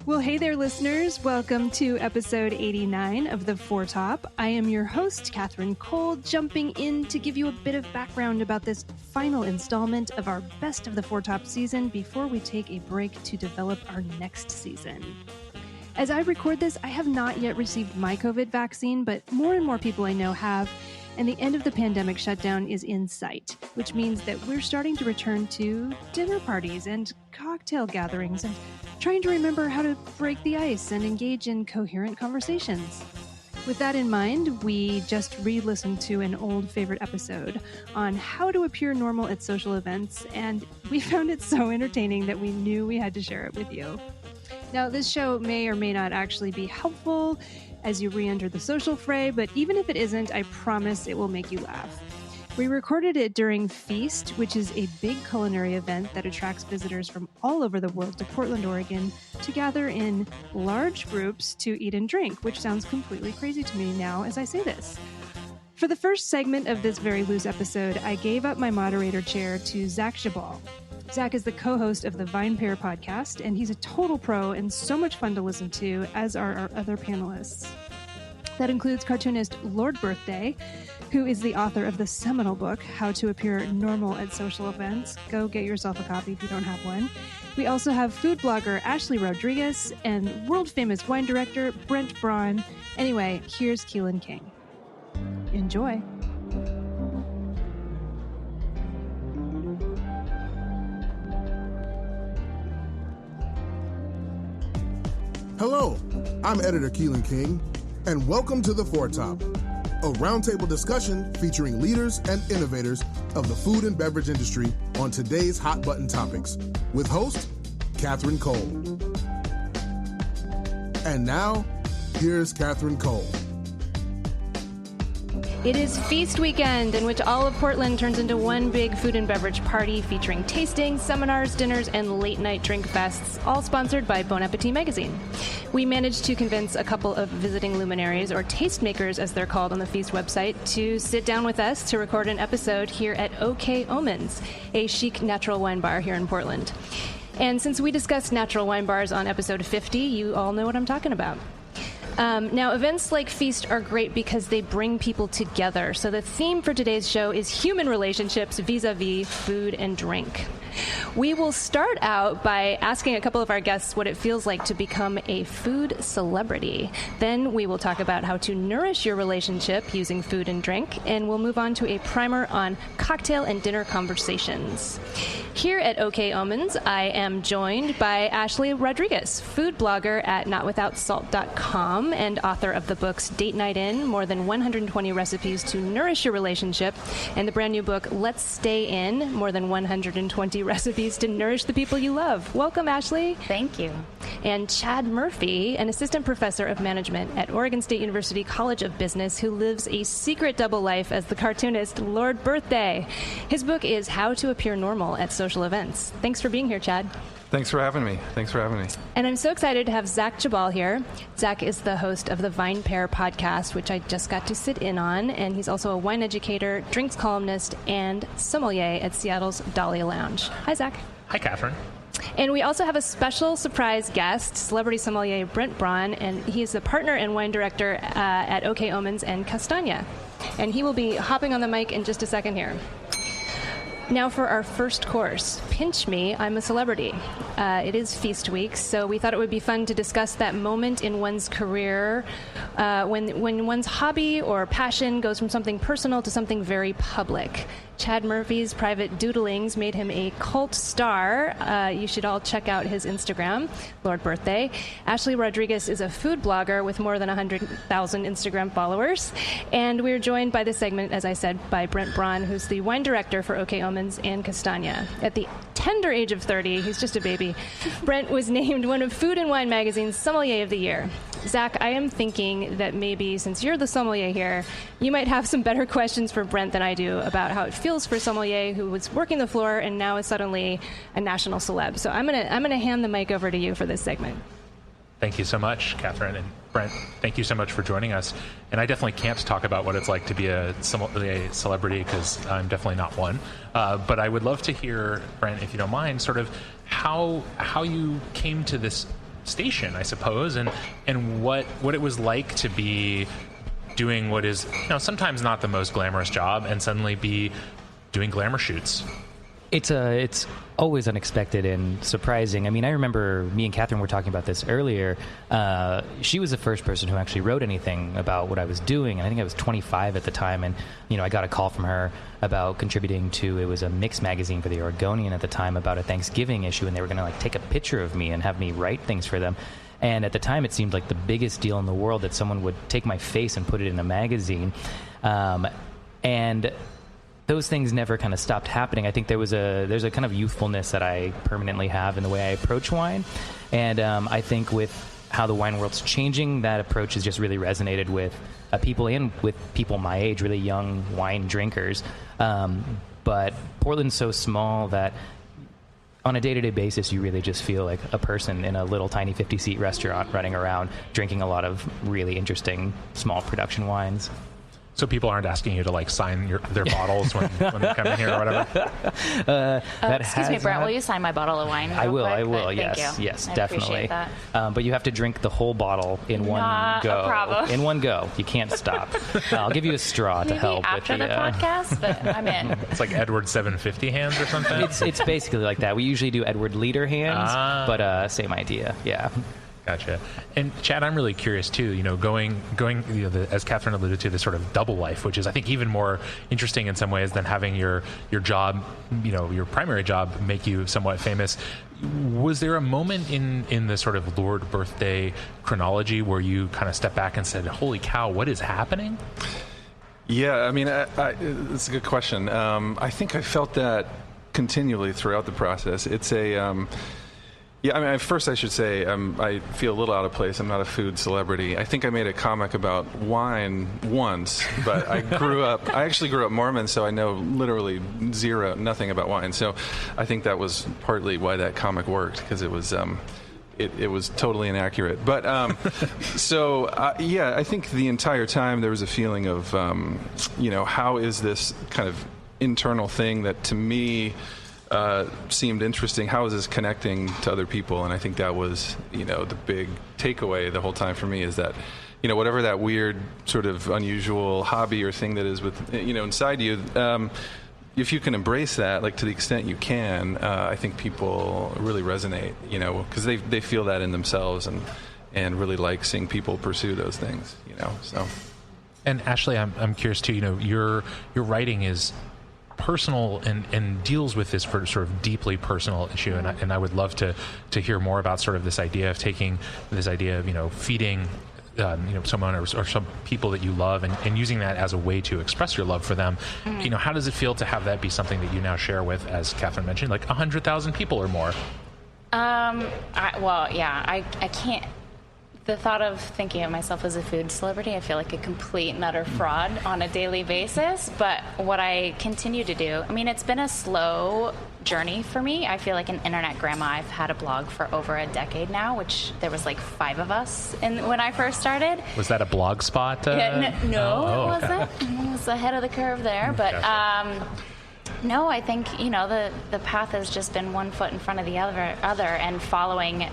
Well, hey there, listeners. Welcome to episode 89 of The Foretop. I am your host, Catherine Cole, jumping in to give you a bit of background about this final installment of our Best of the Foretop season before we take a break to develop our next season. As I record this, I have not yet received my COVID vaccine, but more and more people I know have, and the end of the pandemic shutdown is in sight, which means that we're starting to return to dinner parties and cocktail gatherings and trying to remember how to break the ice and engage in coherent conversations. With that in mind, we just re-listened to an old favorite episode on how to appear normal at social events, and we found it so entertaining that we knew we had to share it with you. Now, this show may or may not actually be helpful as you re-enter the social fray, but even if it isn't, I promise it will make you laugh. We recorded it during Feast, which is a big culinary event that attracts visitors from all over the world to Portland, Oregon, to gather in large groups to eat and drink, which sounds completely crazy to me now as I say this. For the first segment of this very loose episode, I gave up my moderator chair to Zach Geballe. Zach is the co-host of the Vine Pair podcast, and he's a total pro and so much fun to listen to, as are our other panelists. That includes cartoonist Lord Birthday, who is the author of the seminal book, How to Appear Normal at Social Events. Go get yourself a copy if you don't have one. We also have food blogger Ashley Rodriguez and world-famous wine director Brent Braun. Anyway, here's Keelan King. Enjoy. Hello, I'm editor Keelan King, and welcome to The Foretop, a roundtable discussion featuring leaders and innovators of the food and beverage industry on today's hot button topics, with host Catherine Cole. And now, here's Catherine Cole. It is Feast weekend, in which all of Portland turns into one big food and beverage party featuring tastings, seminars, dinners, and late-night drink fests, all sponsored by Bon Appetit magazine. We managed to convince a couple of visiting luminaries, or tastemakers as they're called on the Feast website, to sit down with us to record an episode here at Omens, a chic natural wine bar here in Portland. And since we discussed natural wine bars on episode 50, you all know what I'm talking about. Now, events like Feast are great because they bring people together. So the theme for today's show is human relationships vis-a-vis food and drink. We will start out by asking a couple of our guests what it feels like to become a food celebrity. Then we will talk about how to nourish your relationship using food and drink, and we'll move on to a primer on cocktail and dinner conversations. Here at Omens, I am joined by Ashley Rodriguez, food blogger at notwithoutsalt.com and author of the books Date Night In, More Than 120 Recipes to Nourish Your Relationship, and the brand new book Let's Stay In, More Than 120 Recipes to Nourish the People You Love. Welcome, Ashley. Thank you. And Chad Murphy, an assistant professor of management at Oregon State University College of Business, who lives a secret double life as the cartoonist Lord Birthday. His book is How to Appear Normal at Social Events. Thanks for being here, Chad. Thanks for having me. And I'm so excited to have Zach Geballe here. Zach is the host of the Vine Pair podcast, which I just got to sit in on, and he's also a wine educator, drinks columnist, and sommelier at Seattle's Dahlia Lounge. Hi, Zach. Hi, Catherine. And we also have a special surprise guest, celebrity sommelier Brent Braun, and he is the partner and wine director at Omens and Castagna. And he will be hopping on the mic in just a second here. Now for our first course, Pinch Me, I'm a Celebrity. It is Feast Week, so we thought it would be fun to discuss that moment in one's career when one's hobby or passion goes from something personal to something very public. Chad Murphy's private doodlings made him a cult star. You should all check out his Instagram, Lord Birthday. Ashley Rodriguez is a food blogger with more than 100,000 Instagram followers. And we're joined by this segment, as I said, by Brent Braun, who's the wine director for Omens and Castagna. At the tender age of 30, he's just a baby, Brent was named one of Food and Wine magazine's Sommelier of the Year. Zach, I am thinking that maybe since you're the sommelier here, you might have some better questions for Brent than I do about how it feels for a sommelier who was working the floor and now is suddenly a national celeb. So I'm gonna hand the mic over to you for this segment. Thank you so much, Catherine. And Brent, thank you so much for joining us. And I definitely can't talk about what it's like to be a celebrity because I'm definitely not one. But I would love to hear, Brent, if you don't mind, sort of how you came to this station, I suppose, and what it was like to be doing what is, sometimes not the most glamorous job and suddenly be doing glamour shoots. It's always unexpected and surprising. I mean, I remember me and Catherine were talking about this earlier. She was the first person who actually wrote anything about what I was doing, and I think I was 25 at the time, and I got a call from her about contributing to, it was a mix magazine for the Oregonian at the time, about a Thanksgiving issue, and they were going to take a picture of me and have me write things for them. And at the time, it seemed like the biggest deal in the world that someone would take my face and put it in a magazine. And those things never kind of stopped happening. I think there's a kind of youthfulness that I permanently have in the way I approach wine. And I think with how the wine world's changing, that approach has just really resonated with people and with people my age, really young wine drinkers. But Portland's so small that on a day-to-day basis, you really just feel like a person in a little tiny 50-seat restaurant running around drinking a lot of really interesting small production wines. So people aren't asking you to sign their bottles when they come in here or whatever? Excuse me, Brent, will you sign my bottle of wine? I will, Thank yes. you. Yes, I definitely. appreciate that. But you have to drink the whole bottle in one go. A problem. In one go. You can't stop. I'll give you a straw to help after with the podcast, but I'm in. It's like Edward 750 hands or something? It's basically like that. We usually do Edward Liter hands, but same idea, yeah. Gotcha. And Chad, I'm really curious too. Going as Catherine alluded to, this sort of double life, which is I think even more interesting in some ways than having your job, your primary job, make you somewhat famous. Was there a moment in the sort of Lord birthday chronology where you kind of stepped back and said, "Holy cow, what is happening?" Yeah, I mean, it's a good question. I think I felt that continually throughout the process. It's a Yeah, I mean, first I should say I feel a little out of place. I'm not a food celebrity. I think I made a comic about wine once, but I actually grew up Mormon, so I know literally nothing about wine. So I think that was partly why that comic worked, because it was it was totally inaccurate. But yeah, I think the entire time there was a feeling of how is this kind of internal thing that to me seemed interesting. How is this connecting to other people? And I think that was, the big takeaway the whole time for me, is that, whatever that weird sort of unusual hobby or thing that is with, inside you, if you can embrace that, to the extent you can, I think people really resonate, because they feel that in themselves and really like seeing people pursue those things, so. And Ashley, I'm curious too, your writing is personal and deals with this sort of deeply personal issue, and I would love to hear more about sort of this idea of taking this idea of feeding someone or some people that you love and using that as a way to express your love for them. How does it feel to have that be something that you now share with, as Catherine mentioned, 100,000 people or more? I can't. The thought of thinking of myself as a food celebrity, I feel like a complete and utter fraud on a daily basis. But what I continue to do, it's been a slow journey for me. I feel like an internet grandma. I've had a blog for over a decade now, which there was 5 of us when I first started. Was that a blog spot? No, it wasn't. Okay. It was ahead of the curve there. But Gotcha. no, I think, the path has just been one foot in front of the other and following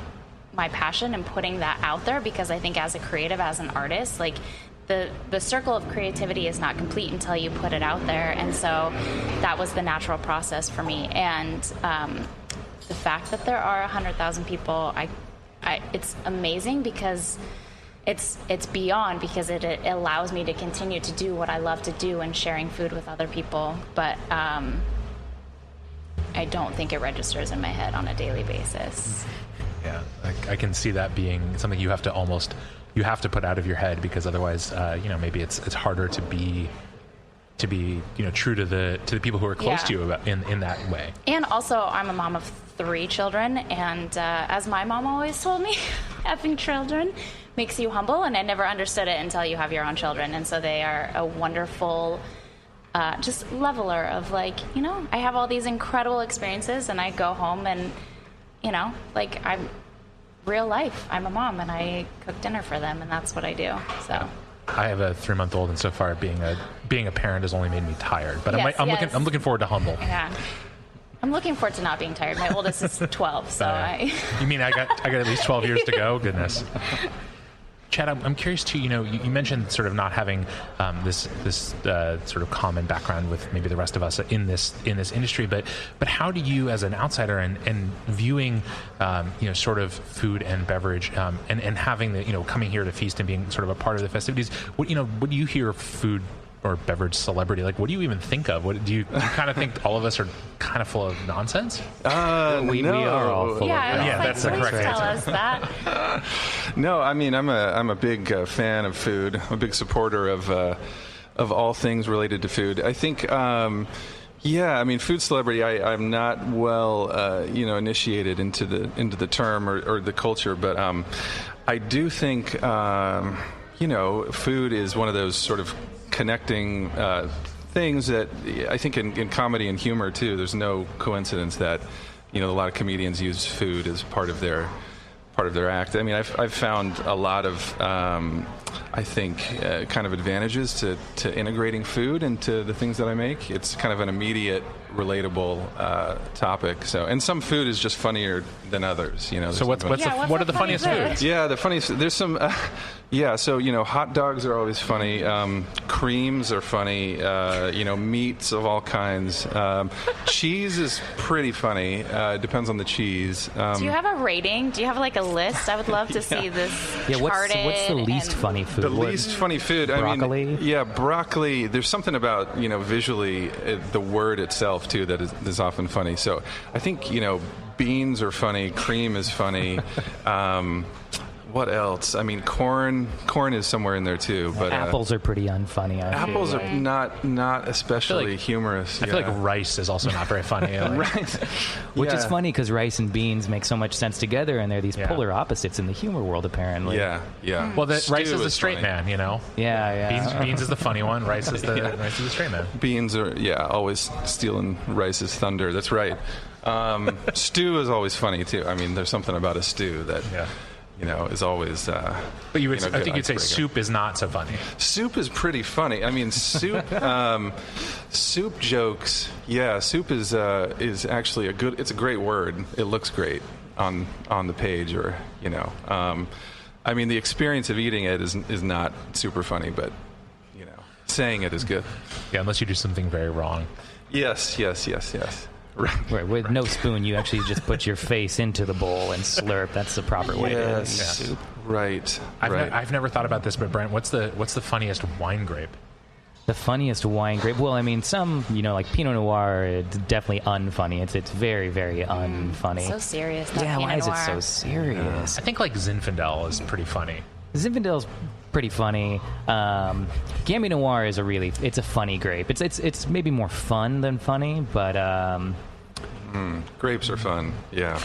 my passion and putting that out there, because I think as a creative, as an artist, the circle of creativity is not complete until you put it out there. And so that was the natural process for me. And the fact that there are 100,000 people, it's amazing, because it's beyond, because it allows me to continue to do what I love to do and sharing food with other people. But I don't think it registers in my head on a daily basis. Yeah, I can see that being something you have to put out of your head, because otherwise, maybe it's harder to be true to the people who are close to you about in that way. And also, I'm a mom of 3 children, and as my mom always told me, having children makes you humble, and I never understood it until you have your own children. And so they are a wonderful just leveler of I have all these incredible experiences, and I go home and I'm real life. I'm a mom, and I cook dinner for them, and that's what I do. So I have a 3-month-old, and so far being a parent has only made me tired. But yes, I'm looking forward to humble. Yeah. I'm looking forward to not being tired. My oldest is 12, so You mean I got at least 12 years to go? Goodness. Chad, I'm curious too. You mentioned sort of not having this sort of common background with maybe the rest of us in this industry, but how do you, as an outsider and viewing sort of food and beverage and having the coming here to feast and being sort of a part of the festivities, what do you hear food or beverage celebrity, like what do you even think of? What do you kind of think all of us are kind of full of nonsense? We are all full of that's the correct tell answer. us that. No, I mean I'm a big fan of food. I'm a big supporter of all things related to food. I think food celebrity. I'm not well initiated into the term or the culture, but I do think food is one of those sort of connecting things that I think in comedy and humor too. There's no coincidence that a lot of comedians use food as part of their act. I mean, I've found a lot of I think kind of advantages to integrating food into the things that I make. It's kind of an immediate, relatable topic. So, and some food is just funnier than others. So what are the funniest foods? Yeah, the funniest. There's some. So hot dogs are always funny. Creams are funny. Meats of all kinds. Cheese is pretty funny. It depends on the cheese. Do you have a rating? Do you have like a list? I would love to see this charted. What's the least funny food? The least funny food. Broccoli? I mean, broccoli. There's something about visually the word itself too that is often funny. So I think beans are funny. Cream is funny. What else? I mean, corn is somewhere in there too. But apples are pretty unfunny. Apples are not especially humorous. I feel like rice is also not very funny. Right. Which is funny because rice and beans make so much sense together, and they're these polar opposites in the humor world, apparently. Yeah. Well, rice is the straight man, Yeah. Beans is the funny one. Rice is the straight man. Beans are always stealing Rice's thunder. That's right. Stew is always funny too. I mean, there's something about a stew that. Is always. But you would, I think you'd say soup is not so funny. Soup is pretty funny. I mean, soup jokes. Yeah, soup is actually it's a great word. It looks great on the page, or I mean, the experience of eating it is not super funny, but saying it is good. Yeah, unless you do something very wrong. Yes. Right, with no spoon, you actually just put your face into the bowl and slurp. That's the proper way to eat soup. Right. I've never thought about this, but Brent, what's the funniest wine grape? The funniest wine grape? Well, I mean, some, like Pinot Noir, it's definitely unfunny. It's very, very unfunny. So serious. Yeah, why is Noir. it so serious? I think like Zinfandel is pretty funny. Zinfandel's pretty funny. Gamay Noir is it's a funny grape. It's maybe more fun than funny, but grapes are fun. Yeah.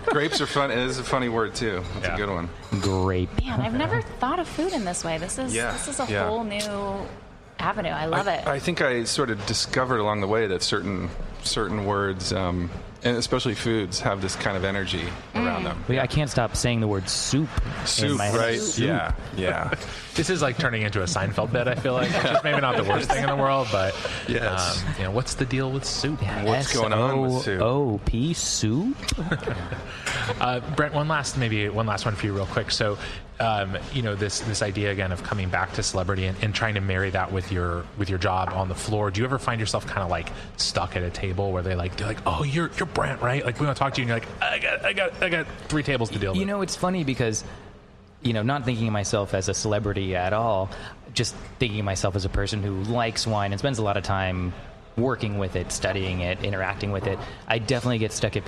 Grapes are fun. It is a funny word too. It's a good one. Grape. Man, I've never thought of food in this way. This is a whole new avenue. I love it. I think I sort of discovered along the way that certain words, and especially foods, have this kind of energy around them. I can't stop saying the word soup. Soup, in my head. right? Soup. Yeah. This is like turning into a Seinfeld bit, I feel like. Which is maybe not the worst thing in the world, but yes. What's the deal with soup? What's going on with soup? S-O-O-P, soup? Brent, one last one for you real quick. So, this idea again of coming back to celebrity and trying to marry that with your job on the floor. Do you ever find yourself kind of like stuck at a table where they're like, oh, you're Brent, right? Like we want to talk to you, and you're like, I got 3 tables to deal with. It's funny because, not thinking of myself as a celebrity at all, just thinking of myself as a person who likes wine and spends a lot of time working with it, studying it, interacting with it. I definitely get stuck at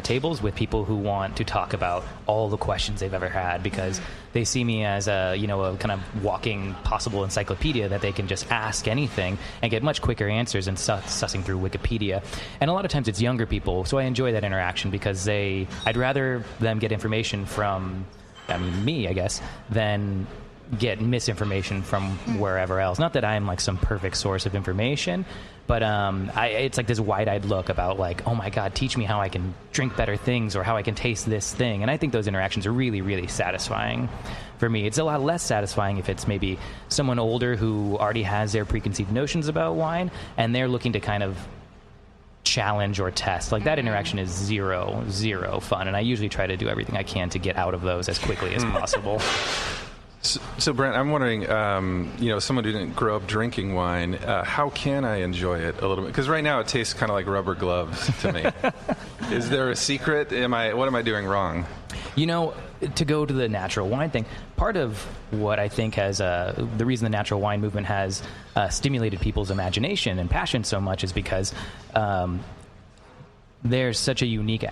tables with people who want to talk about all the questions they've ever had because they see me as a kind of walking possible encyclopedia that they can just ask anything and get much quicker answers than sussing through Wikipedia. And a lot of times it's younger people, so I enjoy that interaction because I'd rather them get information from me, I guess, than get misinformation from wherever else. Not that I'm like some perfect source of information, but it's like this wide-eyed look about like, oh my God, teach me how I can drink better things or how I can taste this thing. And I think those interactions are really, really satisfying for me. It's a lot less satisfying if it's maybe someone older who already has their preconceived notions about wine and they're looking to kind of challenge or test. Like that interaction is zero fun, and I usually try to do everything I can to get out of those as quickly as possible. So, Brent, I'm wondering, someone who didn't grow up drinking wine, how can I enjoy it a little bit? Because right now it tastes kind of like rubber gloves to me. Is there a secret? What am I doing wrong? To go to the natural wine thing, part of what I think has the reason the natural wine movement has stimulated people's imagination and passion so much is because there's such a unique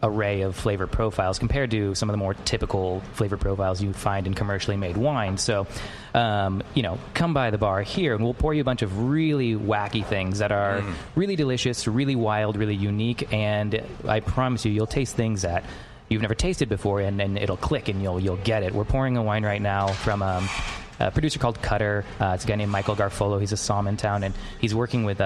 array of flavor profiles compared to some of the more typical flavor profiles you find in commercially made wine. So, come by the bar here and we'll pour you a bunch of really wacky things that are really delicious, really wild, really unique, and I promise you'll taste things that you've never tasted before, and it'll click and you'll get it. We're pouring a wine right now from a producer called Cutter. It's a guy named Michael Garfolo. He's a Sawmantown, and he's working with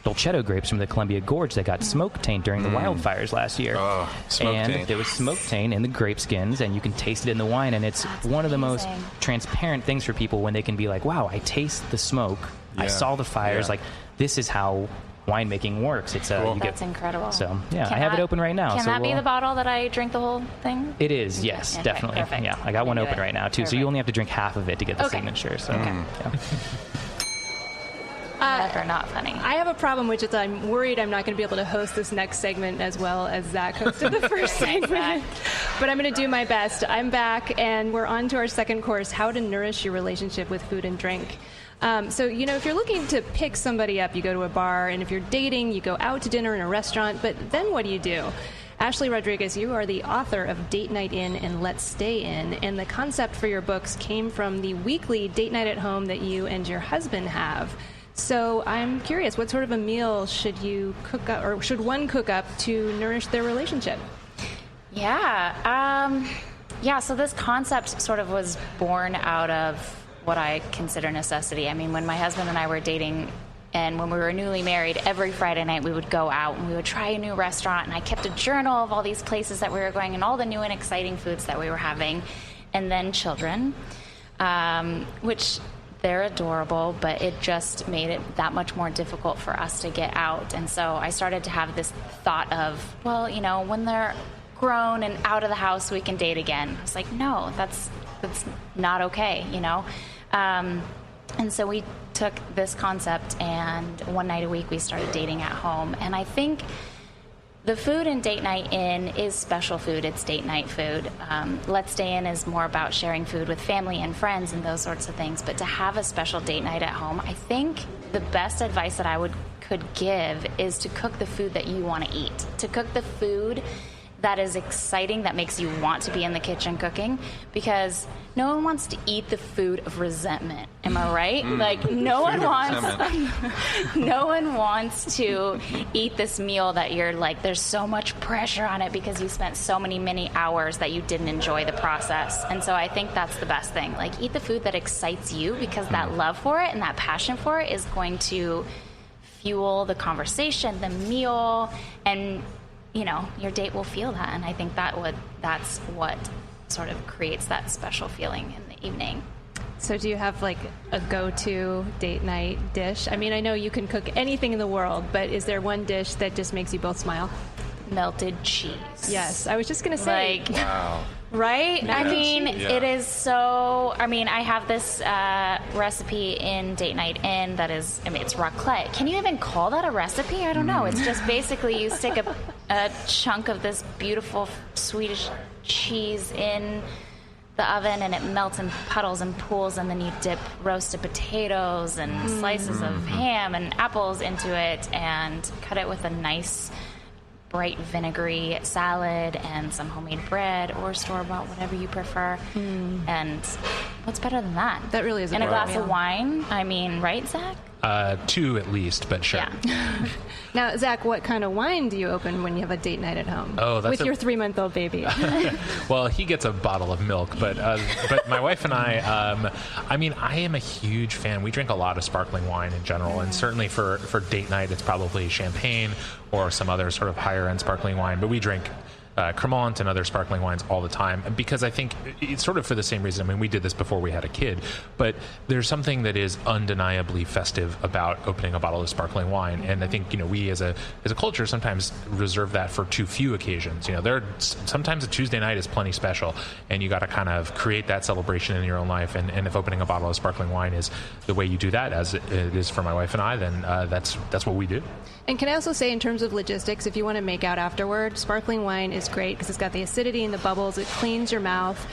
Dolcetto grapes from the Columbia Gorge that got smoke taint during the wildfires last year. Oh, smoke taint. There was smoke taint in the grape skins, and you can taste it in the wine, and it's one of the most transparent things for people when they can be like, wow, I taste the smoke. Yeah. I saw the fires. Like, this is how winemaking works. It's cool. That's incredible. So, I have it open right now. Can that be the bottle that I drink the whole thing? It is, yes, okay, definitely. Perfect. Yeah, I got one open right now, too, Perfect. so you only have to drink half of it to get the signature. So, Never not funny. I have a problem, which is I'm worried I'm not going to be able to host this next segment as well as Zach hosted the first segment. But I'm going to do my best. I'm back, and we're on to our second course, how to nourish your relationship with food and drink. So, if you're looking to pick somebody up, you go to a bar, and if you're dating, you go out to dinner in a restaurant, but then what do? Ashley Rodriguez, you are the author of Date Night In and Let's Stay In, and the concept for your books came from the weekly date night at home that you and your husband have. So I'm curious, what sort of a meal should you cook up, or should one cook up to nourish their relationship? So this concept sort of was born out of what I consider necessity. I mean, when my husband and I were dating and when we were newly married, every Friday night we would go out and we would try a new restaurant, and I kept a journal of all these places that we were going and all the new and exciting foods that we were having. And then children, which they're adorable, but it just made it that much more difficult for us to get out. And so I started to have this thought of, when they're grown and out of the house, we can date again. I was like, no, that's not okay, And so we took this concept, and one night a week we started dating at home. And I think the food in Date Night In is special food. It's date night food. Let's Stay In is more about sharing food with family and friends and those sorts of things. But to have a special date night at home, I think the best advice that I could give is to cook the food that you want to eat. To cook the food that is exciting, that makes you want to be in the kitchen cooking, because no one wants to eat the food of resentment. Am I right? No one wants to eat this meal that you're like, there's so much pressure on it because you spent so many hours that you didn't enjoy the process. And so I think that's the best thing. Like, eat the food that excites you, because that love for it and that passion for it is going to fuel the conversation, the meal, and your date will feel that, and I think that's what sort of creates that special feeling in the evening. So do you have like a go-to date night dish? I mean, I know you can cook anything in the world, but is there one dish that just makes you both smile? Melted cheese. Yes, I was just going to say. Wow. Right? Yeah. I mean, it is so... I have this recipe in Date Night In that is... it's raclette. Can you even call that a recipe? I don't know. It's just basically you stick a chunk of this beautiful Swedish cheese in the oven, and it melts in puddles and pools, and then you dip roasted potatoes and slices of ham and apples into it and cut it with a nice bright vinegary salad and some homemade bread or store-bought, whatever you prefer. And what's better than that? That really is a And a glass meal. of wine. I mean, right, Zach? 2 at least, but sure. Yeah. Now, Zach, what kind of wine do you open when you have a date night at home? Oh, that's with your 3-month-old baby. Well, he gets a bottle of milk, but my wife and I am a huge fan. We drink a lot of sparkling wine in general, and certainly for date night, it's probably champagne or some other sort of higher end sparkling wine. But we drink Cremant and other sparkling wines all the time, because I think it's sort of for the same reason. I mean, we did this before we had a kid, but there's something that is undeniably festive about opening a bottle of sparkling wine, and I think we as a culture sometimes reserve that for too few occasions. Sometimes a Tuesday night is plenty special, and you got to kind of create that celebration in your own life. And if opening a bottle of sparkling wine is the way you do that, as it is for my wife and I, then that's what we do. And can I also say, in terms of logistics, if you want to make out afterward, sparkling wine is great because it's got the acidity and the bubbles. It cleans your mouth.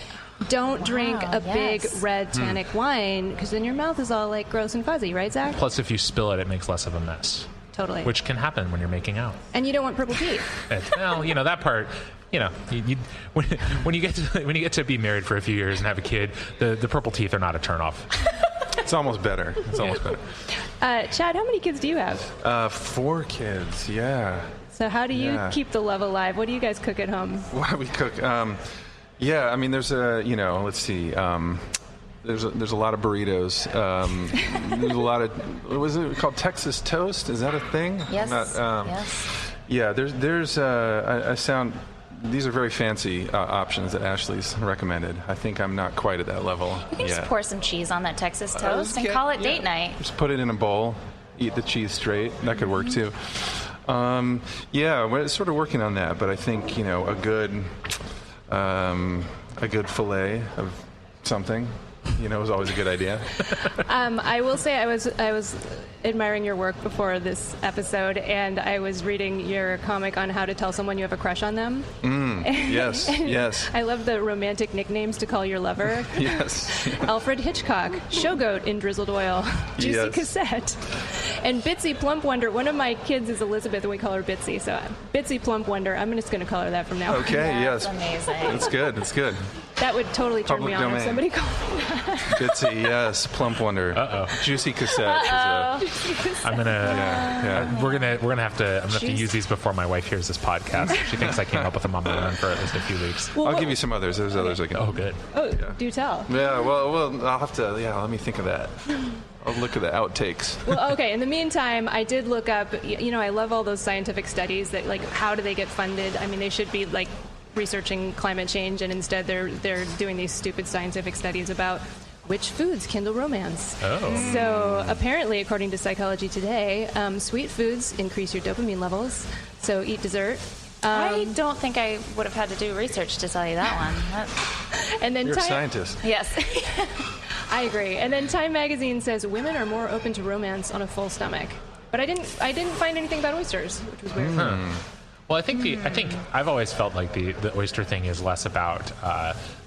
Don't drink a big red tannic wine, because then your mouth is all like gross and fuzzy, right, Zach? Plus, if you spill it, it makes less of a mess. Totally. Which can happen when you're making out. And you don't want purple teeth. Well, that part. When you get to be married for a few years and have a kid, the purple teeth are not a turnoff. It's almost better. Chad, how many kids do you have? 4 kids, yeah. So how do you keep the love alive? What do you guys cook at home? What do we cook? There's let's see. There's a lot of burritos. There's a lot of, what was it called? Texas toast? Is that a thing? Yes. Yes. Yeah, there's I sound... These are very fancy options that Ashley's recommended. I think I'm not quite at that level You can just pour some cheeze on that Texas toast and call it date night. Just put it in a bowl, eat the cheese straight. That could work too. We're sort of working on that, but I think a good fillet of something is always a good idea. I will say I was admiring your work before this episode, and I was reading your comic on how to tell someone you have a crush on them. Yes, yes. I love the romantic nicknames to call your lover. Yes. Alfred Hitchcock, Showgoat in drizzled oil, Juicy Cassette, and Bitsy Plump Wonder. One of my kids is Elizabeth, and we call her Bitsy. So Bitsy Plump Wonder. I'm just going to call her that from now on. Okay, yes. Amazing. That's good. That's good. That would totally turn Public me on domain. if somebody called me that. Bitsy, yes. Plump Wonder. Juicy Cassette. I'm gonna. We're gonna have to use these before my wife hears this podcast. She thinks I came up with them on my own for at least a few weeks. I'll give you some others. There's others I can. Oh, good. Do tell. Yeah. Well, I'll have to. Yeah. Let me think of that. I'll look at the outtakes. Well, okay. In the meantime, I did look up. I love all those scientific studies that how do they get funded? I mean, they should be researching climate change, and instead they're doing these stupid scientific studies about which foods kindle romance. Oh. So apparently, according to Psychology Today, sweet foods increase your dopamine levels. So eat dessert. I don't think I would have had to do research to tell you that one. And then You're a scientist. Yes. I agree. And then Time Magazine says women are more open to romance on a full stomach. But I didn't find anything about oysters, which was weird. Well, I think I've always felt like the oyster thing is less about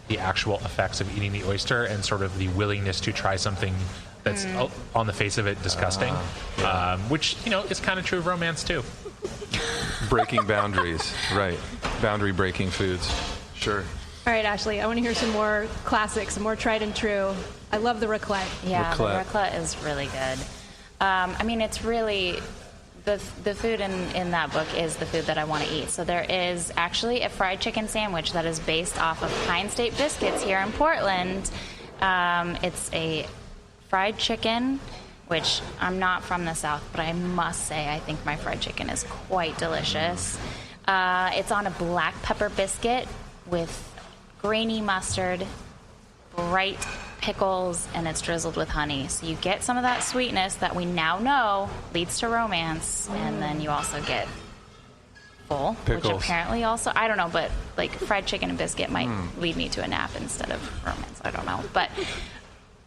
the actual effects of eating the oyster and sort of the willingness to try something that's on the face of it disgusting, which is kind of true of romance too. Breaking boundaries, right? Boundary breaking foods, sure. All right, Ashley, I want to hear some more classics, some more tried and true. I love the raclette. Yeah, the raclette is really good. It's really... The food in that book is the food that I want to eat. So there is actually a fried chicken sandwich that is based off of Pine State Biscuits here in Portland. It's a fried chicken, which I'm not from the South, but I must say I think my fried chicken is quite delicious. It's on a black pepper biscuit with grainy mustard, bright pickles, and it's drizzled with honey. So you get some of that sweetness that we now know leads to romance, and then you also get full, pickles. Which apparently also, I don't know, but fried chicken and biscuit might lead me to a nap instead of romance. I don't know, but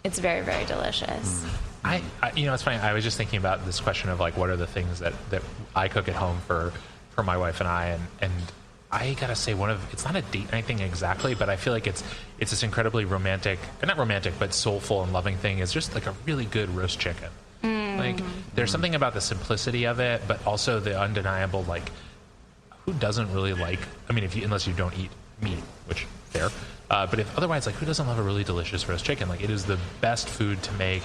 it's very, very delicious. It's funny. I was just thinking about this question of what are the things that I cook at home for my wife and I, and I gotta say, it's not a date night thing exactly, but I feel like it's this incredibly romantic, not romantic, but soulful and loving thing is just a really good roast chicken. There's something about the simplicity of it, but also the undeniable, who doesn't really unless you don't eat meat, which fair, but if otherwise, who doesn't love a really delicious roast chicken? It is the best food to make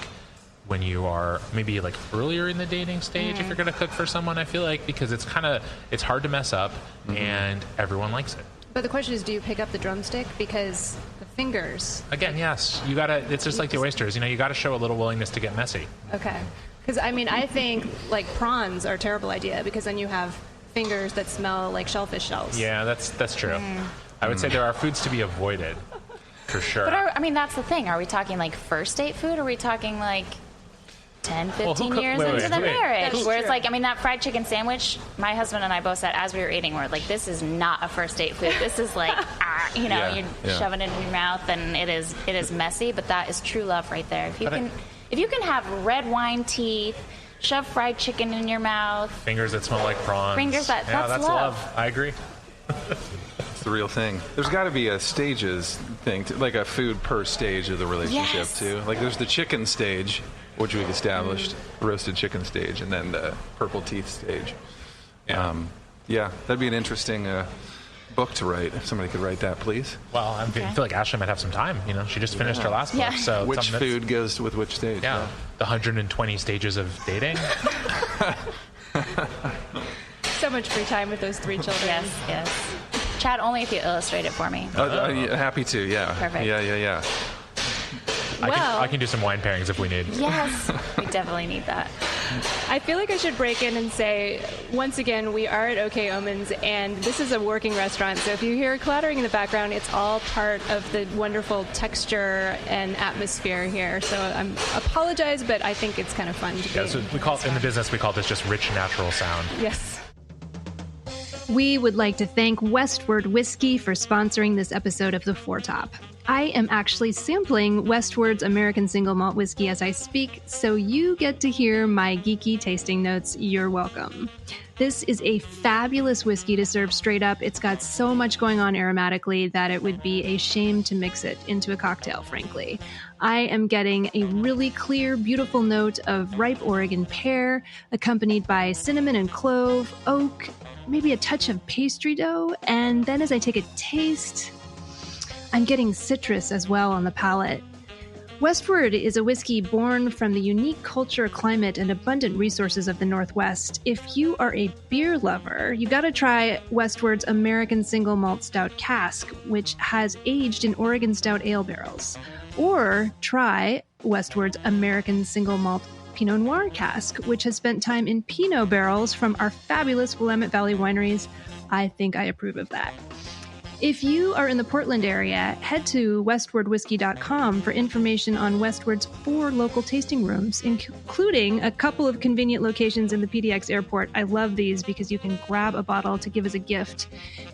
when you are maybe earlier in the dating stage, if you're going to cook for someone, I feel because it's hard to mess up and everyone likes it. But the question is, do you pick up the drumstick? Because the fingers... Again, yes. You gotta, it's just like the oysters, you gotta show a little willingness to get messy. Okay. Because, I think, prawns are a terrible idea, because then you have fingers that smell like shellfish shells. Yeah, that's true. I would say there are foods to be avoided, for sure. But that's the thing. Are we talking like first date food, or are we talking like 10, 15 years into the marriage? That's where true. it's like, that fried chicken sandwich, my husband and I both said as we were eating, we're like, this is not a first date food. This is like, you're shoving it in your mouth, and it is messy, but that is true love right there. If you can have red wine teeth, shove fried chicken in your mouth. Fingers that smell like prawns. That's love. I agree. It's the real thing. There's got to be a stages thing, like a food per stage of the relationship, Yes. too. Like there's the chicken stage, which we've established, roasted chicken stage, and then the purple teeth stage. That'd be an interesting book to write. If somebody could write that, please. Well, I feel like Ashley might have some time. She just finished her last book. So which food goes with which stage? Yeah. The 120 stages of dating. So much free time with those 3 children. Yes. Chad, only if you illustrate it for me. Happy to, yeah. Perfect. Yeah. I can do some wine pairings if we need. Yes, we definitely need that. I feel like I should break in and say, once again, we are at OK Omens, and this is a working restaurant. So if you hear clattering in the background, it's all part of the wonderful texture and atmosphere here. So I apologize, but I think it's kind of fun to be. Yeah, so in the business, we call this just rich natural sound. Yes. We would like to thank Westward Whiskey for sponsoring this episode of The Foretop. I am actually sampling Westward's American Single Malt Whiskey as I speak, so you get to hear my geeky tasting notes. You're welcome. This is a fabulous whiskey to serve straight up. It's got so much going on aromatically that it would be a shame to mix it into a cocktail, frankly. I am getting a really clear, beautiful note of ripe Oregon pear, accompanied by cinnamon and clove, oak, maybe a touch of pastry dough, and then as I take a taste, I'm getting citrus as well on the palate. Westward is a whiskey born from the unique culture, climate, and abundant resources of the Northwest. If you are a beer lover, you gotta try Westward's American Single Malt Stout Cask, which has aged in Oregon Stout ale barrels. Or try Westward's American Single Malt Pinot Noir Cask, which has spent time in Pinot barrels from our fabulous Willamette Valley wineries. I think I approve of that. If you are in the Portland area, head to westwardwhiskey.com for information on Westward's 4 local tasting rooms, including a couple of convenient locations in the PDX airport. I love these because you can grab a bottle to give as a gift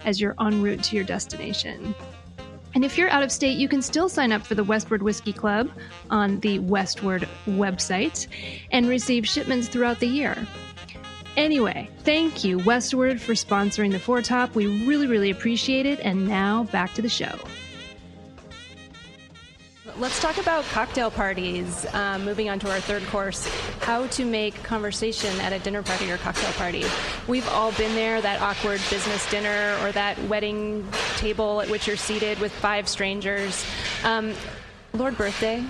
as you're en route to your destination. And if you're out of state, you can still sign up for the Westward Whiskey Club on the Westward website and receive shipments throughout the year. Anyway, thank you, Westward, for sponsoring the Foretop. We really, really appreciate it. And now, back to the show. Let's talk about cocktail parties. Moving on to our third course, how to make conversation at a dinner party or cocktail party. We've all been there, that awkward business dinner or that wedding table at which you're seated with 5 strangers. Lord Birthday,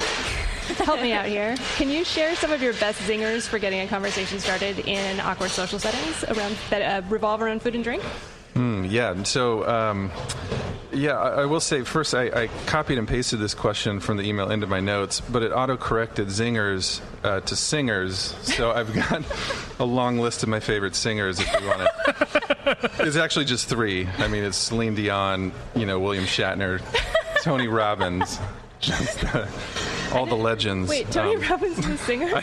help me out here. Can you share some of your best zingers for getting a conversation started in awkward social settings that revolve around food and drink? I will say first, I copied and pasted this question from the email into my notes, but it auto-corrected zingers to singers. So I've got a long list of my favorite singers if you want to. It's actually just 3. I mean, it's Celine Dion, William Shatner, Tony Robbins, just all the legends. Wait, Tony Robbins is a singer?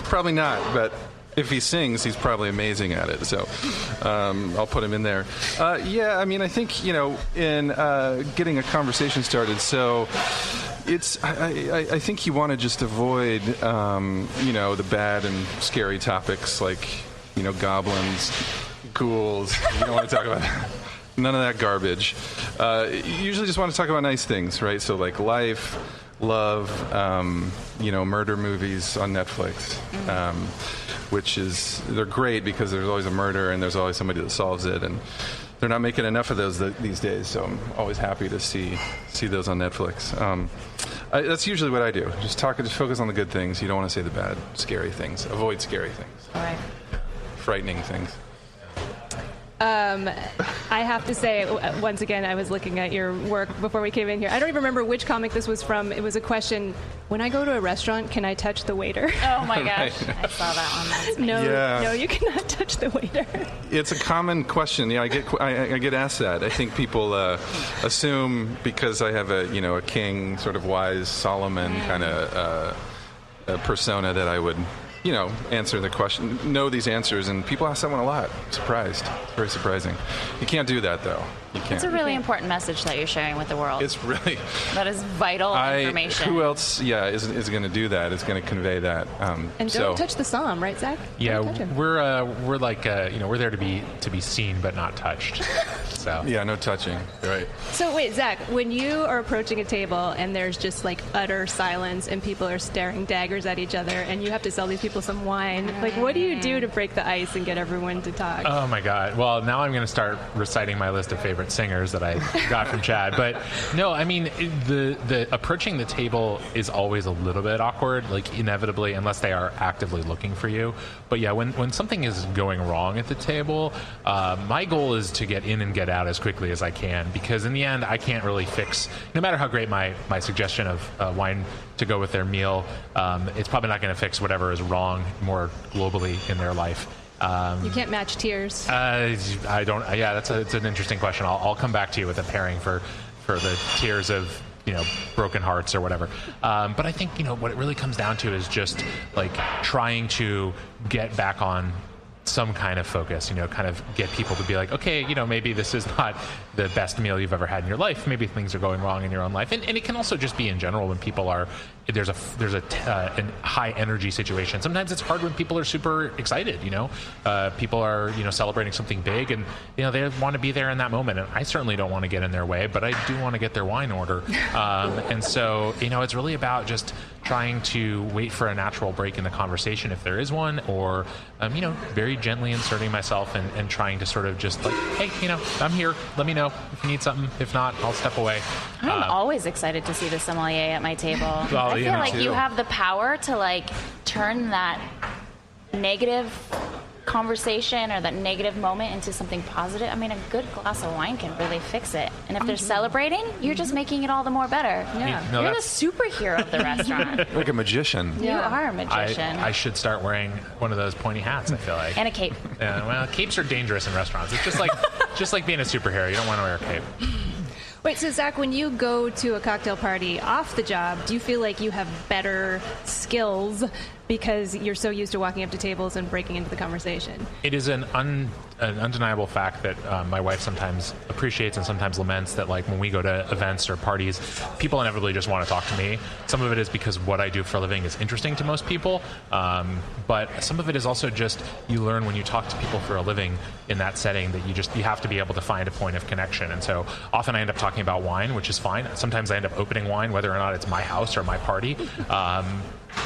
Probably not, but if he sings, he's probably amazing at it. So I'll put him in there. I think, in getting a conversation started, so I think you want to just avoid, the bad and scary topics like, goblins, ghouls. You don't want to talk about that. None of that garbage. You usually just want to talk about nice things, right? So like life, love, murder movies on Netflix. Which they're great because there's always a murder and there's always somebody that solves it, and they're not making enough of those these days, so I'm always happy to see those on Netflix. That's usually what I do. Just focus on the good things. You don't want to say the bad, scary things. Avoid scary things. All right. Frightening things. I have to say, once again, I was looking at your work before we came in here. I don't even remember which comic this was from. It was a question, when I go to a restaurant, can I touch the waiter? Oh my gosh, I saw that one. No, you cannot touch the waiter. It's a common question. Yeah, I get asked that. I think people assume because I have a king, sort of wise Solomon kind of persona that I would answer the question, know these answers, and people ask that one a lot. Surprised. It's very surprising. You can't do that, though. You can't. It's a really important message that you're sharing with the world. It's really... That is vital information. Who else, is going to do that, is going to convey that. And don't touch the som, right, Zach? Yeah, we're like, we're there to be seen but not touched. So. Yeah, no touching. Right. So wait, Zach, when you are approaching a table and there's just like utter silence and people are staring daggers at each other and you have to sell these people some wine, like what do you do to break the ice and get everyone to talk? Oh my God. Well, now I'm going to start reciting my list of favorite singers that I got from Chad. But no, I mean, the approaching the table is always a little bit awkward, like inevitably, unless they are actively looking for you. But yeah, when something is going wrong at the table, my goal is to get in and get out as quickly as I can, because in the end I can't really fix, no matter how great my suggestion of wine to go with their meal, it's probably not going to fix whatever is wrong more globally in their life. You can't match tears. I don't. Yeah, it's an interesting question. I'll come back to you with a pairing for the tears of broken hearts or whatever. But I think what it really comes down to is just like trying to get back on some kind of focus, kind of get people to be like, okay, maybe this is not the best meal you've ever had in your life. Maybe things are going wrong in your own life. And it can also just be in general when people are, there's a high energy situation. Sometimes it's hard when people are super excited, people are, celebrating something big and, they want to be there in that moment. And I certainly don't want to get in their way, but I do want to get their wine order. And so, it's really about just trying to wait for a natural break in the conversation if there is one, or, very gently inserting myself and trying to sort of just like, hey, I'm here. Let me know if you need something. If not, I'll step away. I'm always excited to see the sommelier at my table. Well, I feel like you have the power to like turn that negative conversation or that negative moment into something positive. I mean, a good glass of wine can really fix it. And if they're celebrating, you're just making it all the more better. Yeah. You're the superhero of the restaurant. Like a magician. You are a magician. I should start wearing one of those pointy hats, I feel like. And a cape. Well, capes are dangerous in restaurants. It's just like being a superhero. You don't want to wear a cape. Wait, so Zach, when you go to a cocktail party off the job, do you feel like you have better skills because you're so used to walking up to tables and breaking into the conversation? It is an undeniable fact that my wife sometimes appreciates and sometimes laments that, like, when we go to events or parties, people inevitably just want to talk to me. Some of it is because what I do for a living is interesting to most people, but some of it is also just you learn when you talk to people for a living in that setting that you have to be able to find a point of connection. And so often I end up talking about wine, which is fine. Sometimes I end up opening wine, whether or not it's my house or my party.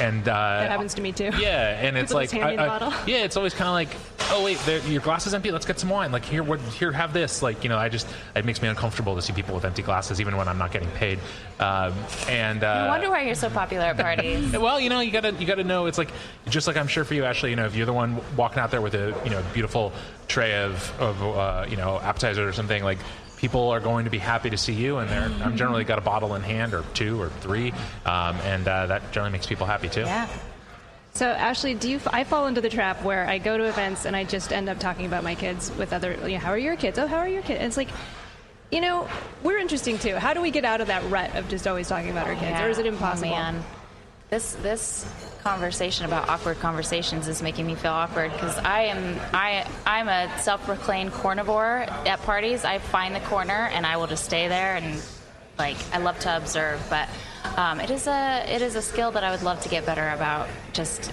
And that happens to me too. Yeah, and it's like, yeah, it's always kind of like, oh wait, your glass is empty. Let's get some wine. Like here, have this. Like, it makes me uncomfortable to see people with empty glasses, even when I'm not getting paid. No wonder why you're so popular at parties. Well, you gotta know. It's like, just like I'm sure for you, Ashley. If you're the one walking out there with a beautiful tray of appetizers or something, like, people are going to be happy to see you, and I'm generally got a bottle in hand, or two or three, and that generally makes people happy too. Yeah. So, Ashley, I fall into the trap where I go to events and I just end up talking about my kids with other, how are your kids? Oh, how are your kids? And it's like, we're interesting too. How do we get out of that rut of just always talking about our kids, or is it impossible? Oh, man. This conversation about awkward conversations is making me feel awkward, because I'm a self-proclaimed carnivore at parties. I find the corner and I will just stay there, and I love to observe, but it is a skill that I would love to get better about, just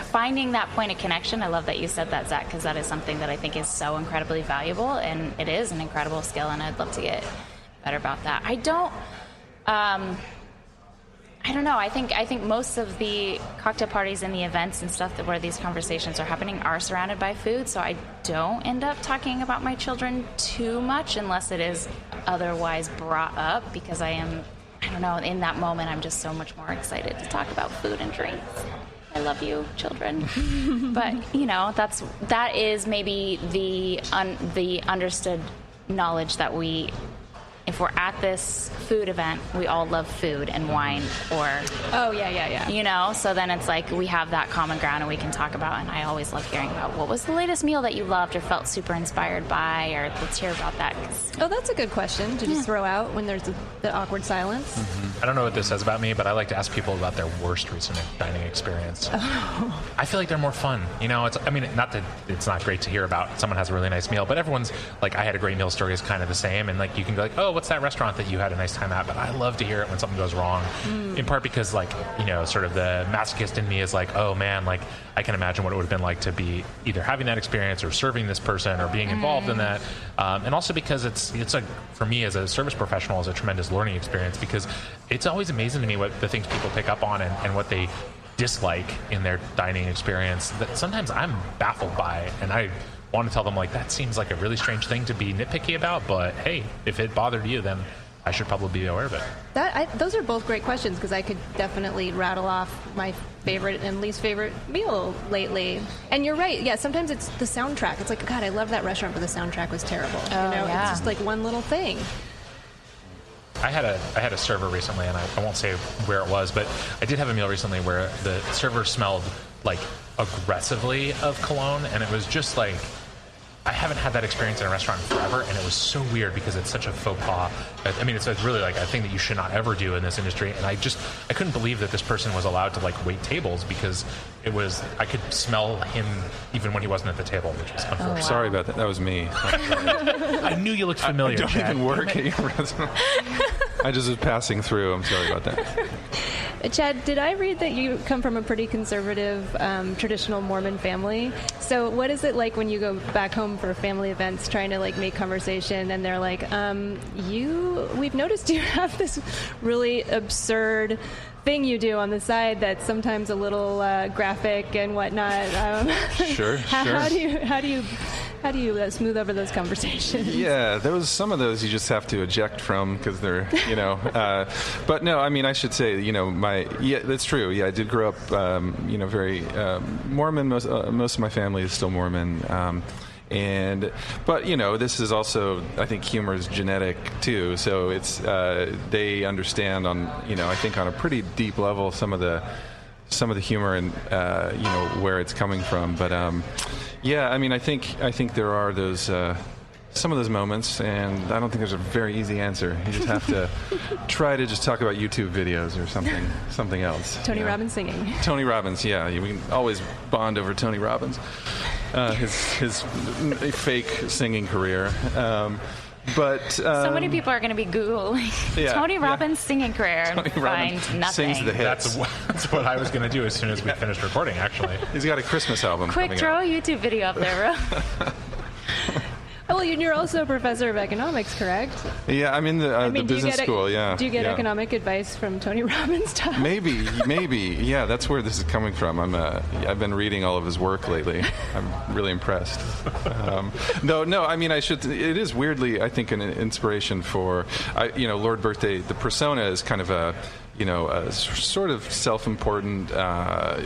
finding that point of connection. I love that you said that, Zach, because that is something that I think is so incredibly valuable, and it is an incredible skill, and I'd love to get better about that. I don't know. I think most of the cocktail parties and the events and stuff where these conversations are happening are surrounded by food, so I don't end up talking about my children too much unless it is otherwise brought up, because in that moment I'm just so much more excited to talk about food and drinks. I love you, children. But, that is maybe the understood knowledge that if we're at this food event, we all love food and wine, or so then it's like we have that common ground and we can talk about. And I always love hearing about what was the latest meal that you loved or felt super inspired by, or let's hear about that. Oh, that's a good question to just throw out when there's the awkward silence. I don't know what this says about me, but I like to ask people about their worst recent dining experience. I feel like they're more fun. Not that it's not great to hear about someone has a really nice meal, but everyone's like, I had a great meal story is kind of the same, and like you can be like, oh, what's that restaurant that you had a nice time at? But I love to hear it when something goes wrong, in part because sort of the masochist in me is like, oh man, like I can imagine what it would have been like to be either having that experience or serving this person or being involved in that, and also because it's for me as a service professional, is a tremendous learning experience, because it's always amazing to me what the things people pick up on and what they dislike in their dining experience that sometimes I'm baffled by, and I want to tell them, like, that seems like a really strange thing to be nitpicky about, but hey, if it bothered you, then I should probably be aware of it. Those are both great questions, because I could definitely rattle off my favorite and least favorite meal lately. And you're right. Yeah, sometimes it's the soundtrack. It's like, God, I love that restaurant, but the soundtrack was terrible. It's just like one little thing. I had a server recently, and I won't say where it was, but I did have a meal recently where the server smelled like aggressively of cologne, and it was just like, I haven't had that experience in a restaurant in forever, and it was so weird because it's such a faux pas. I mean, it's really like a thing that you should not ever do in this industry, and I couldn't believe that this person was allowed to like wait tables, because I could smell him even when he wasn't at the table, which was unfortunate. Oh, wow. Sorry about that. That was me. I knew you looked familiar. I don't Chad. even work at your restaurant. I just was passing through. I'm sorry about that. Chad, did I read that you come from a pretty conservative, traditional Mormon family? So what is it like when you go back home for family events trying to like make conversation, and they're like, we've noticed you have this really absurd thing you do on the side that's sometimes a little graphic and whatnot. Sure. How do you smooth over those conversations? Yeah, some of those you just have to eject from, because they're, but no, I mean, I should say, that's true. Yeah, I did grow up, very Mormon. Most of my family is still Mormon. But this is also, I think humor is genetic too. So it's, they understand on, I think on a pretty deep level, some of the humor and, where it's coming from. But, yeah, I mean, I think there are those some of those moments, and I don't think there's a very easy answer. You just have to try to just talk about YouTube videos or something else. Tony Robbins singing. Tony Robbins, yeah, we can always bond over Tony Robbins, his fake singing career. But so many people are going to be Googling Tony Robbins' singing career and find nothing. Sings the hits. That's what I was going to do as soon as we finished recording, actually. He's got a Christmas album Quick, coming throw out. a YouTube video up there, bro. Well, you're also a professor of economics, correct? Yeah, I'm in the business school, yeah. Do you get economic advice from Tony Robbins' talk? Maybe. Yeah, that's where this is coming from. I've been reading all of his work lately. I'm really impressed. No, I mean, it is weirdly, I think, an inspiration for, Lord Birthday. The persona is kind of a sort of self-important,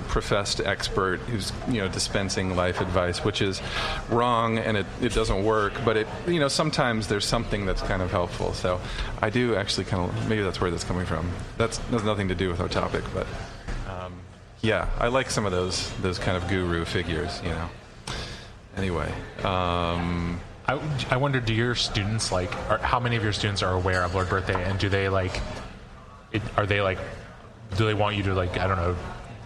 professed expert who's, dispensing life advice, which is wrong, and it doesn't work, but sometimes there's something that's kind of helpful. So I do actually maybe that's where that's coming from. That has nothing to do with our topic, but yeah, I like some of those kind of guru figures, Anyway. I wonder, do your students, how many of your students are aware of Lord Birthday, and do they do they want you to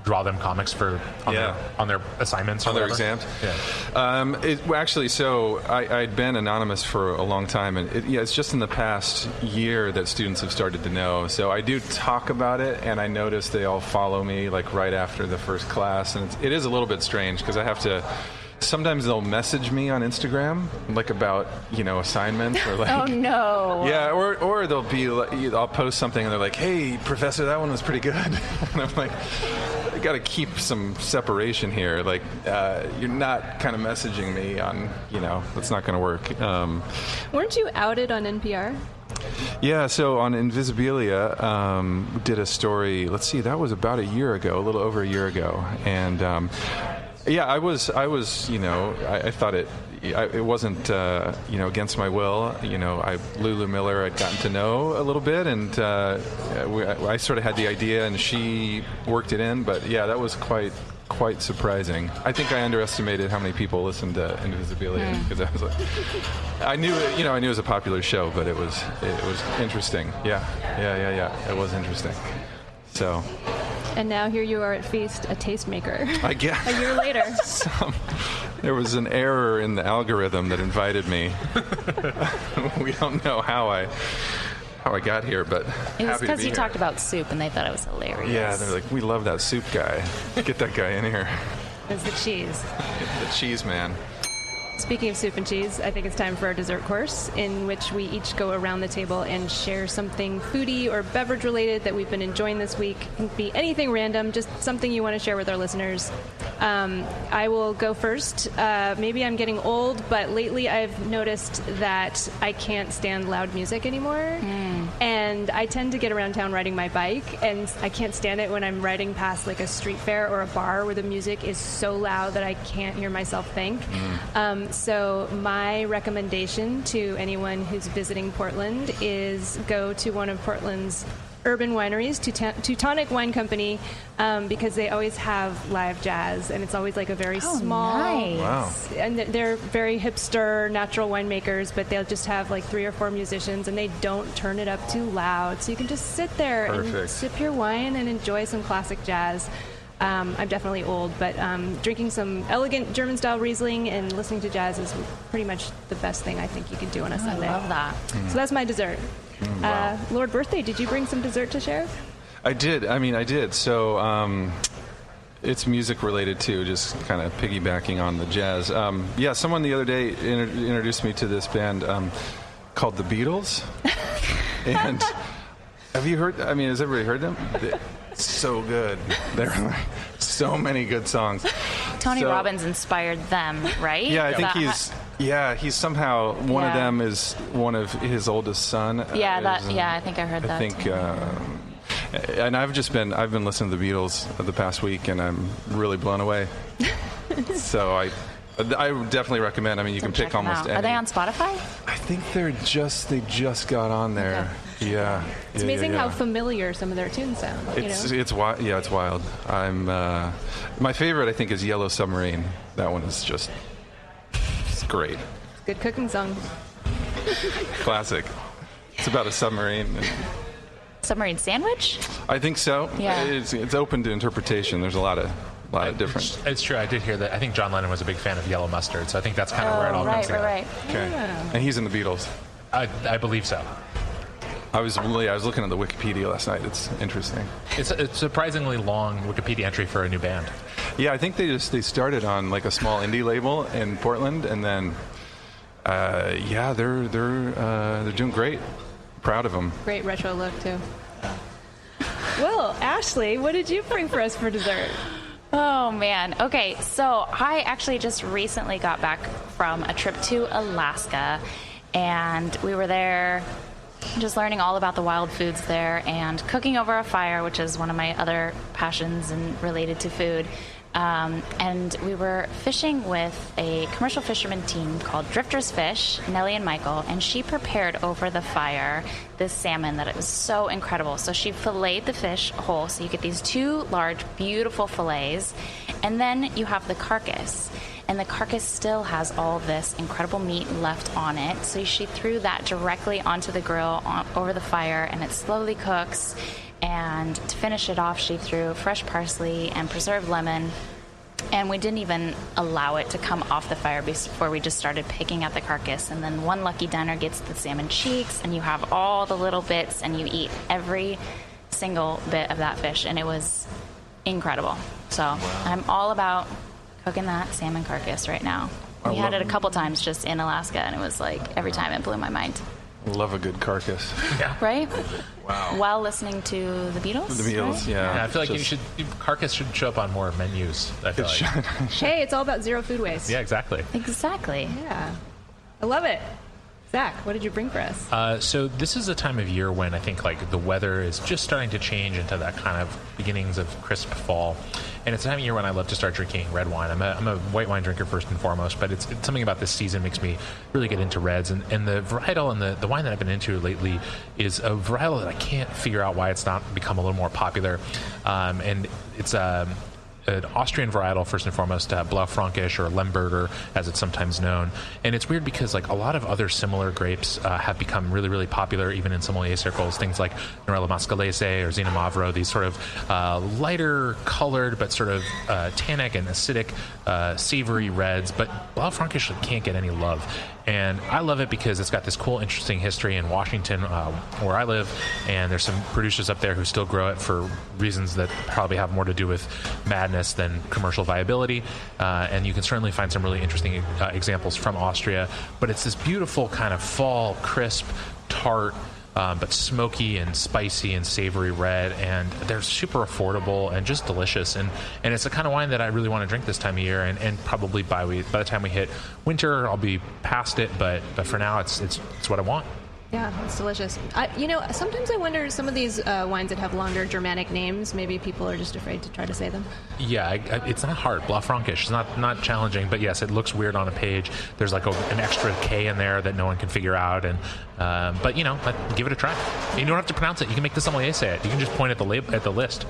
draw them comics on their assignments or on their exams? Yeah. Actually, so I'd been anonymous for a long time, and it's just in the past year that students have started to know. So I do talk about it, and I notice they all follow me right after the first class, and it is a little bit strange because I have to. Sometimes they'll message me on Instagram, about, assignments or oh no. Yeah, or they'll be I'll post something and they're like, "Hey, professor, that one was pretty good." And I'm like, I got to keep some separation here. You're not kind of messaging me on, that's not going to work. Weren't you outed on NPR? Yeah, so on Invisibilia, we did a story. Let's see, that was about a year ago, a little over a year ago, and I was, I thought it wasn't, against my will. Lulu Miller I'd gotten to know a little bit, and I sort of had the idea, and she worked it in. But yeah, that was quite surprising. I think I underestimated how many people listened to Invisibilia, because I was like, I knew it was a popular show, but it was interesting. Yeah, it was interesting. So. And now here you are at Feast, a tastemaker. I guess. A year later. There was an error in the algorithm that invited me. We don't know how I got here, but it was because you talked about soup and they thought it was hilarious. Yeah, they're like, we love that soup guy. Get that guy in here. It's the cheese. The cheese man. Speaking of soup and cheese, I think it's time for our dessert course, in which we each go around the table and share something foodie or beverage related that we've been enjoying this week. It can be anything random, just something you want to share with our listeners. I will go first. Maybe I'm getting old, but lately I've noticed that I can't stand loud music anymore. And I tend to get around town riding my bike, and I can't stand it when I'm riding past like a street fair or a bar where the music is so loud that I can't hear myself think. So my recommendation to anyone who's visiting Portland is go to one of Portland's urban wineries, Teutonic Wine Company, because they always have live jazz, and it's always like a very small. Nice. Wow. And they're very hipster, natural winemakers, but they'll just have like 3 or 4 musicians, and they don't turn it up too loud, so you can just sit there and sip your wine and enjoy some classic jazz. I'm definitely old, but drinking some elegant German-style Riesling and listening to jazz is pretty much the best thing I think you can do on a Sunday. I love that. So that's my dessert. Wow. Lord Birthday, did you bring some dessert to share? I did. So it's music related too, just kind of piggybacking on the jazz. Someone the other day introduced me to this band called the Beatles. And have you heard? Has everybody heard them? So good. There are so many good songs. Tony Robbins inspired them, right? Yeah, I think he's somehow one of them is one of his oldest son. I think I heard that. I think, and I've been listening to the Beatles the past week, and I'm really blown away. So I would definitely recommend. You can pick almost any. Are they on Spotify? I think they just got on there. Okay. Yeah, it's amazing how familiar some of their tunes sound. It's wild. Yeah, it's wild. My favorite, I think, is Yellow Submarine. That one is it's great. Good cooking song. Classic. It's about a submarine. Submarine sandwich? I think so. Yeah. It's open to interpretation. There's a lot of different. It's true. I did hear that. I think John Lennon was a big fan of yellow mustard, so I think that's kind of where it all comes together. Right. Okay. Yeah. And he's in the Beatles. I believe so. I was looking at the Wikipedia last night. It's interesting. It's a surprisingly long Wikipedia entry for a new band. Yeah, I think they started on like a small indie label in Portland, and then they're doing great. Proud of them. Great retro look too. Well, Ashley, what did you bring for us for dessert? Oh, man. Okay, so I actually just recently got back from a trip to Alaska, and we were there just learning all about the wild foods there and cooking over a fire, which is one of my other passions and related to food. And we were fishing with a commercial fisherman team called Drifters Fish, Nellie and Michael, and she prepared over the fire this salmon that it was so incredible. So she filleted the fish whole, so you get these 2 large, beautiful fillets, and then you have the carcass. And the carcass still has all this incredible meat left on it. So she threw that directly onto the grill over the fire, and it slowly cooks. And to finish it off, she threw fresh parsley and preserved lemon. And we didn't even allow it to come off the fire before we just started picking at the carcass. And then one lucky diner gets the salmon cheeks, and you have all the little bits, and you eat every single bit of that fish. And it was incredible. So I'm all about cooking that salmon carcass right now. We had it a couple times just in Alaska, and it was like every time it blew my mind. Love a good carcass. Yeah. Right? Wow. While listening to the Beatles? The Beatles, right? yeah. I feel like carcass should show up on more menus. I feel like. Hey, it's all about zero food waste. Yeah, exactly. Exactly. Yeah. I love it. Zach, what did you bring for us? So this is a time of year when I think like the weather is just starting to change into that kind of beginnings of crisp fall. And it's a time of year when I love to start drinking red wine. I'm a white wine drinker first and foremost, but it's something about this season makes me really get into reds. And the varietal and the wine that I've been into lately is a varietal that I can't figure out why it's not become a little more popular. And it's an Austrian varietal, first and foremost, Blaufränkisch or Lemberger, as it's sometimes known. And it's weird because like a lot of other similar grapes have become really, really popular, even in sommelier circles. Things like Norella Mascalese or Zina Mavro, these sort of lighter colored but sort of tannic and acidic, savory reds. But Blaufränkisch can't get any love. And I love it because it's got this cool, interesting history in Washington, where I live, and there's some producers up there who still grow it for reasons that probably have more to do with madness than commercial viability. And you can certainly find some really interesting examples from Austria. But it's this beautiful kind of fall, crisp, tart, but smoky and spicy and savory red, and they're super affordable and just delicious. And it's the kind of wine that I really want to drink this time of year. And probably by the time we hit winter, I'll be past it. But for now, it's what I want. Yeah, it's delicious. Sometimes I wonder, some of these wines that have longer Germanic names, maybe people are just afraid to try to say them. Yeah, it's not hard. Blaufränkisch is not challenging, but yes, it looks weird on a page. There's like an extra K in there that no one can figure out, and but give it a try. You don't have to pronounce it. You can make the sommelier say it. You can just point at the list.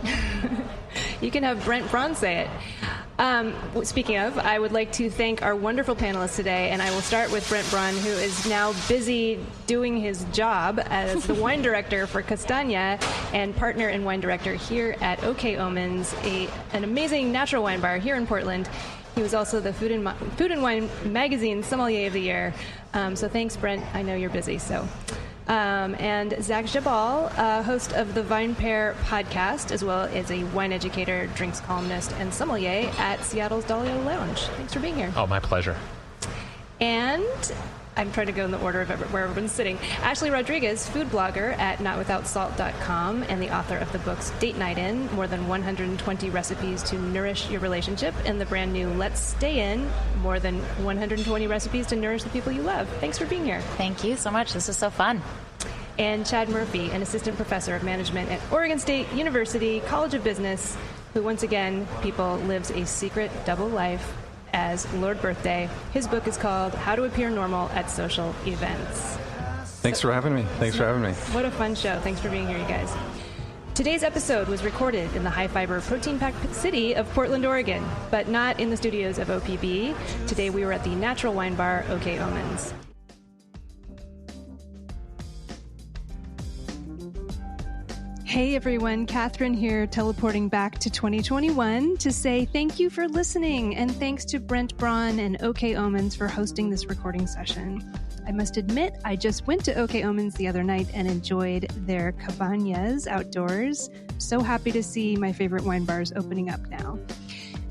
You can have Brent Braun say it. Speaking of, I would like to thank our wonderful panelists today, and I will start with Brent Braun, who is now busy doing his job as the wine director for Castagna and partner and wine director here at OK Omens, an amazing natural wine bar here in Portland. He was also the Food and Wine Magazine Sommelier of the Year. So thanks, Brent. I know you're busy, so... and Zach Geballe, host of the Vine Pair podcast, as well as a wine educator, drinks columnist, and sommelier at Seattle's Dahlia Lounge. Thanks for being here. Oh, my pleasure. And I'm trying to go in the order of where everyone's sitting. Ashley Rodriguez, food blogger at notwithoutsalt.com and the author of the books Date Night In, more than 120 recipes to nourish your relationship, and the brand new Let's Stay In, more than 120 recipes to nourish the people you love. Thanks for being here. Thank you so much. This is so fun. And Chad Murphy, an assistant professor of management at Oregon State University College of Business, who once again, people, lives a secret double life as Lord Birthday. His book is called How to Appear Normal at Social Events. Thanks for having me. What a fun show. Thanks for being here, you guys. Today's episode was recorded in the high-fiber, protein-packed city of Portland, Oregon, but not in the studios of OPB. Today we were at the natural wine bar OK Omens. Hey everyone, Catherine here, teleporting back to 2021 to say thank you for listening, and thanks to Brent Braun and OK Omens for hosting this recording session. I must admit, I just went to OK Omens the other night and enjoyed their cabañas outdoors. So happy to see my favorite wine bars opening up now.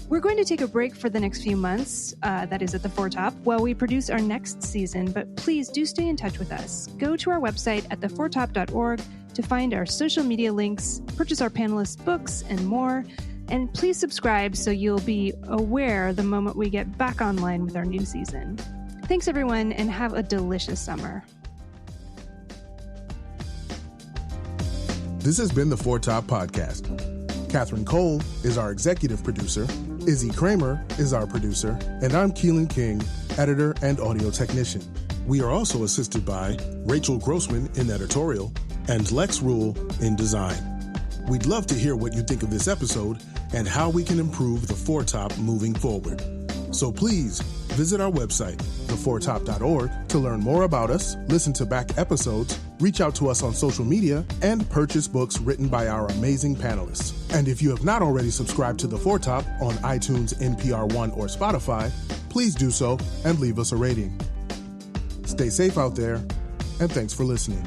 We're going to take a break for the next few months, that is at the Foretop, while we produce our next season, but please do stay in touch with us. Go to our website at theforetop.org to find our social media links, purchase our panelists' books, and more. And please subscribe so you'll be aware the moment we get back online with our new season. Thanks, everyone, and have a delicious summer. This has been the Foretop Podcast. Catherine Cole is our executive producer, Izzy Kramer is our producer, and I'm Keelan King, editor and audio technician. We are also assisted by Rachel Grossman in editorial and Lex Rule in design. We'd love to hear what you think of this episode and how we can improve the Foretop moving forward. So please visit our website, theforetop.org, to learn more about us, listen to back episodes, reach out to us on social media, and purchase books written by our amazing panelists. And if you have not already subscribed to The Foretop on iTunes, NPR One, or Spotify, please do so and leave us a rating. Stay safe out there, and thanks for listening.